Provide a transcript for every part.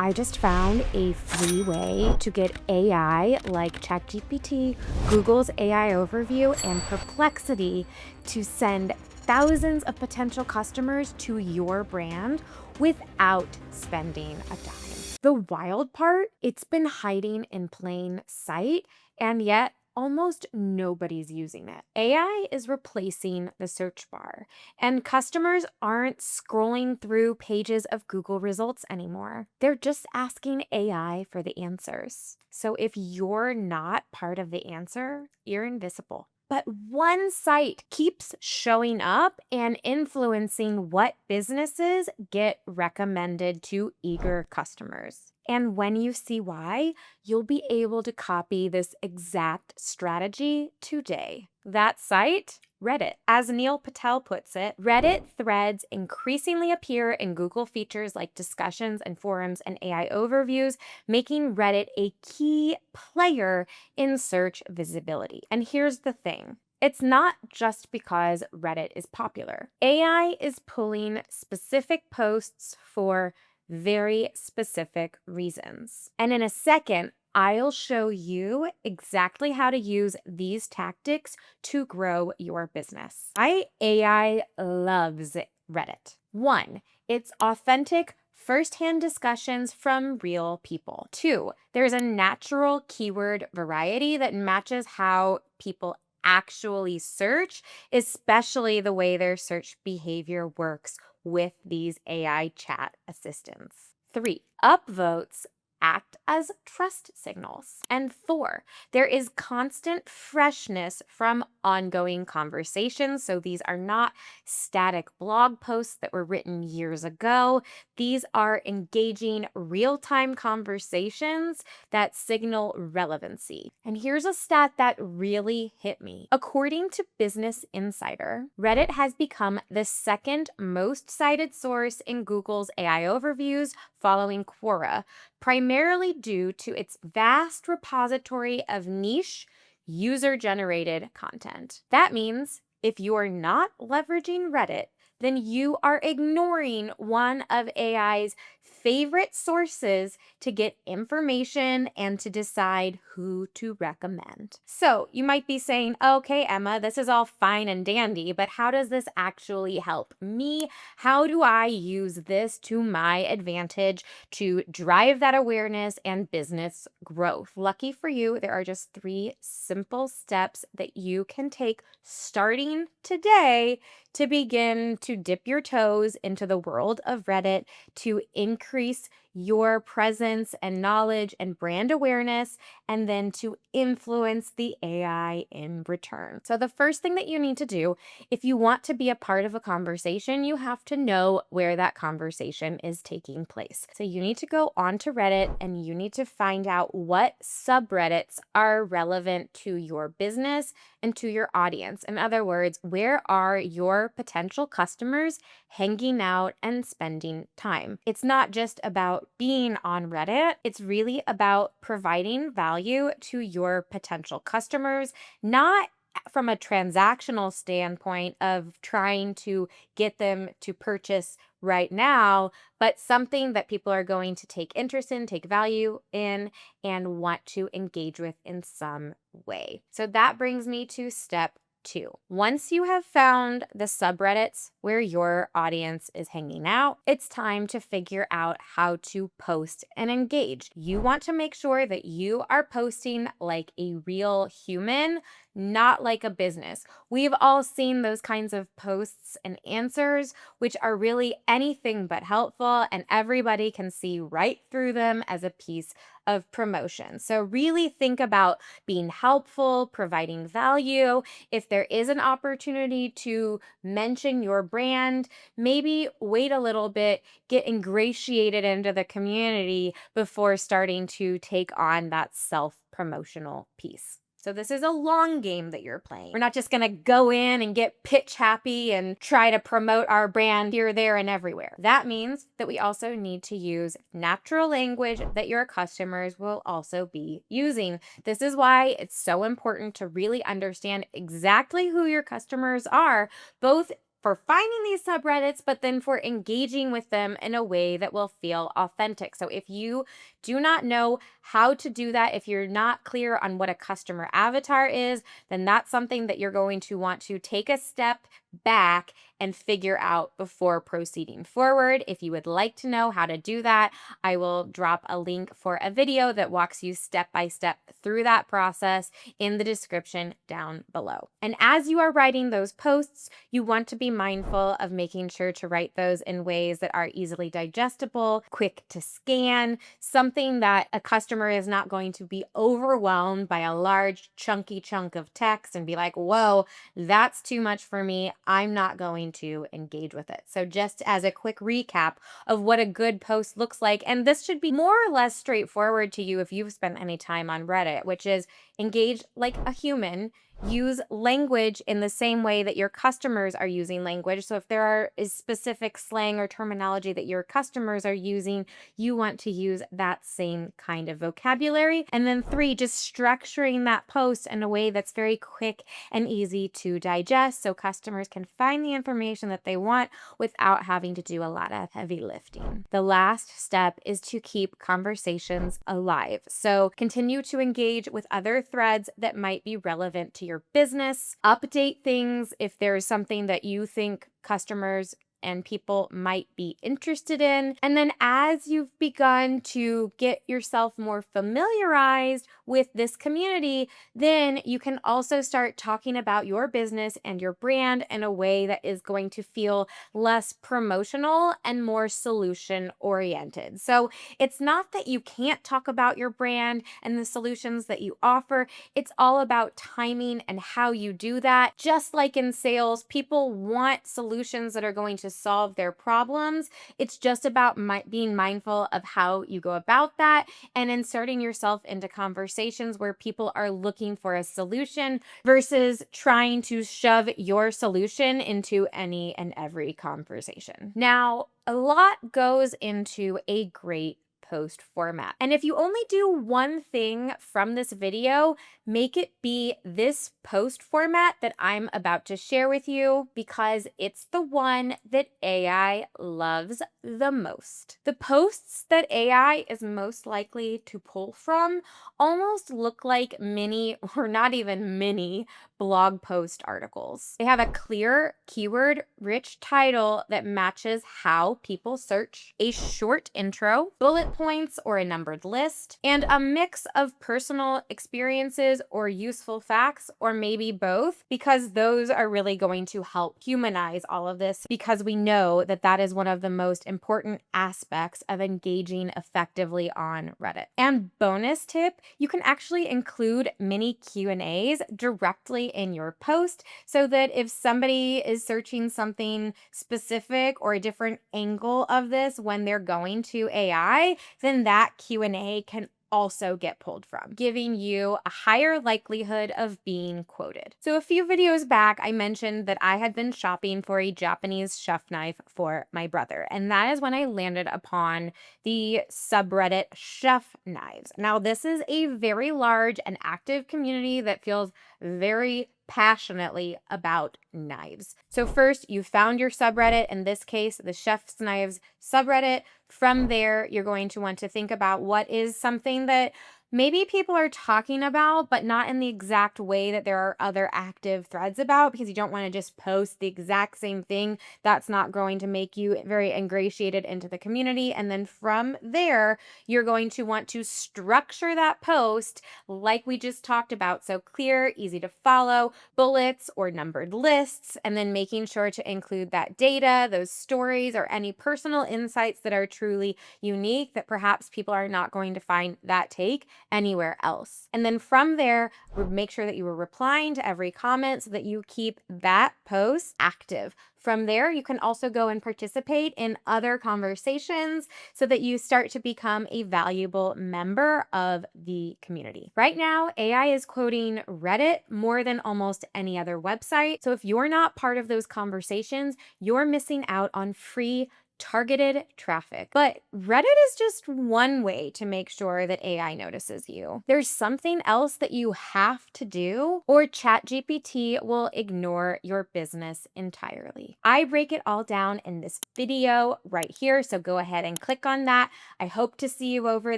I just found a free way to get AI like ChatGPT, Google's AI overview, and Perplexity to send thousands of potential customers to your brand without spending a dime. The wild part, it's been hiding in plain sight, and yet almost nobody's using it. AI is replacing the search bar, and customers aren't scrolling through pages of Google results anymore. They're just asking AI for the answers. So if you're not part of the answer, you're invisible. But one site keeps showing up and influencing what businesses get recommended to eager customers. And when you see why, you'll be able to copy this exact strategy today. That site, Reddit. As Neil Patel puts it, Reddit threads increasingly appear in Google features like discussions and forums and AI overviews, making Reddit a key player in search visibility. And here's the thing. It's not just because Reddit is popular. AI is pulling specific posts for very specific reasons. And in a second, I'll show you exactly how to use these tactics to grow your business. AI loves Reddit. 1, it's authentic first-hand discussions from real people. 2, there's a natural keyword variety that matches how people actually search, especially the way their search behavior works with these AI chat assistants. 3, upvotes act as trust signals. And 4, there is constant freshness from ongoing conversations. So these are not static blog posts that were written years ago. These are engaging real-time conversations that signal relevancy. And here's a stat that really hit me. According to Business Insider, Reddit has become the second most cited source in Google's AI overviews following Quora, primarily due to its vast repository of niche, user-generated content. That means if you are not leveraging Reddit, then you are ignoring one of AI's favorite sources to get information and to decide who to recommend. So you might be saying, okay, Emma, this is all fine and dandy, but how does this actually help me? How do I use this to my advantage to drive that awareness and business growth? Lucky for you, there are just 3 simple steps that you can take starting today to begin to dip your toes into the world of Reddit to increase your presence and knowledge and brand awareness, and then to influence the AI in return. So the first thing that you need to do, if you want to be a part of a conversation, you have to know where that conversation is taking place. So you need to go onto Reddit and you need to find out what subreddits are relevant to your business and to your audience. In other words, where are your potential customers hanging out and spending time? It's not just about being on Reddit. It's really about providing value to your potential customers, not from a transactional standpoint of trying to get them to purchase right now, but something that people are going to take interest in, take value in, and want to engage with in some way. So that brings me to step 2. Once you have found the subreddits where your audience is hanging out, it's time to figure out how to post and engage. You want to make sure that you are posting like a real human, not like a business. We've all seen those kinds of posts and answers, which are really anything but helpful, and everybody can see right through them as a piece of promotion. So really think about being helpful, providing value. If there is an opportunity to mention your brand, maybe wait a little bit, get ingratiated into the community before starting to take on that self-promotional piece. So this is a long game that you're playing. We're not just going to go in and get pitch happy and try to promote our brand here, there, and everywhere. That means that we also need to use natural language that your customers will also be using. This is why it's so important to really understand exactly who your customers are, both for finding these subreddits, but then for engaging with them in a way that will feel authentic. So if you do not know how to do that, if you're not clear on what a customer avatar is, then that's something that you're going to want to take a step back and figure out before proceeding forward. If you would like to know how to do that, I will drop a link for a video that walks you step by step through that process in the description down below. And as you are writing those posts, you want to be mindful of making sure to write those in ways that are easily digestible, quick to scan, something that a customer is not going to be overwhelmed by a large chunky chunk of text and be like, whoa, that's too much for me. I'm not going to engage with it. So just as a quick recap of what a good post looks like, and this should be more or less straightforward to you if you've spent any time on Reddit, which is engage like a human. Use language in the same way that your customers are using language. So if is specific slang or terminology that your customers are using, you want to use that same kind of vocabulary. And then 3, just structuring that post in a way that's very quick and easy to digest so customers can find the information that they want without having to do a lot of heavy lifting. The last step is to keep conversations alive. So continue to engage with other threads that might be relevant to your business. Update things if there's something that you think customers and people might be interested in. And then as you've begun to get yourself more familiarized with this community, then you can also start talking about your business and your brand in a way that is going to feel less promotional and more solution oriented. So it's not that you can't talk about your brand and the solutions that you offer. It's all about timing and how you do that. Just like in sales, people want solutions that are going to solve their problems. It's just about being mindful of how you go about that and inserting yourself into conversations where people are looking for a solution versus trying to shove your solution into any and every conversation. Now, a lot goes into a great post format. And if you only do one thing from this video, make it be this post format that I'm about to share with you because it's the one that AI loves the most. The posts that AI is most likely to pull from almost look like mini or not even mini blog post articles. They have a clear keyword rich title that matches how people search, a short intro, bullet points or a numbered list, and a mix of personal experiences or useful facts, or maybe both, because those are really going to help humanize all of this because we know that that is one of the most important aspects of engaging effectively on Reddit. And bonus tip, you can actually include mini Q&As directly in your post so that if somebody is searching something specific or a different angle of this when they're going to AI, then that Q&A can also get pulled from, giving you a higher likelihood of being quoted. So a few videos back, I mentioned that I had been shopping for a Japanese chef knife for my brother, and that is when I landed upon the subreddit chef knives. Now, this is a very large and active community that feels very passionately about knives. So first, you found your subreddit, in this case, the Chef's Knives subreddit. From there, you're going to want to think about what is something that maybe people are talking about, but not in the exact way that there are other active threads about, because you don't want to just post the exact same thing. That's not going to make you very ingratiated into the community. And then from there, you're going to want to structure that post like we just talked about. So clear, easy to follow, bullets or numbered lists, and then making sure to include that data, those stories, or any personal insights that are truly unique that perhaps people are not going to find that take anywhere else. And then from there, make sure that you are replying to every comment so that you keep that post active. From there, you can also go and participate in other conversations so that you start to become a valuable member of the community. Right now, AI is quoting Reddit more than almost any other website. So if you're not part of those conversations, you're missing out on free targeted traffic. But Reddit is just one way to make sure that AI notices you. There's something else that you have to do, or ChatGPT will ignore your business entirely. I break it all down in this video right here, so go ahead and click on that. I hope to see you over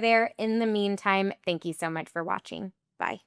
there. In the meantime, thank you so much for watching. Bye.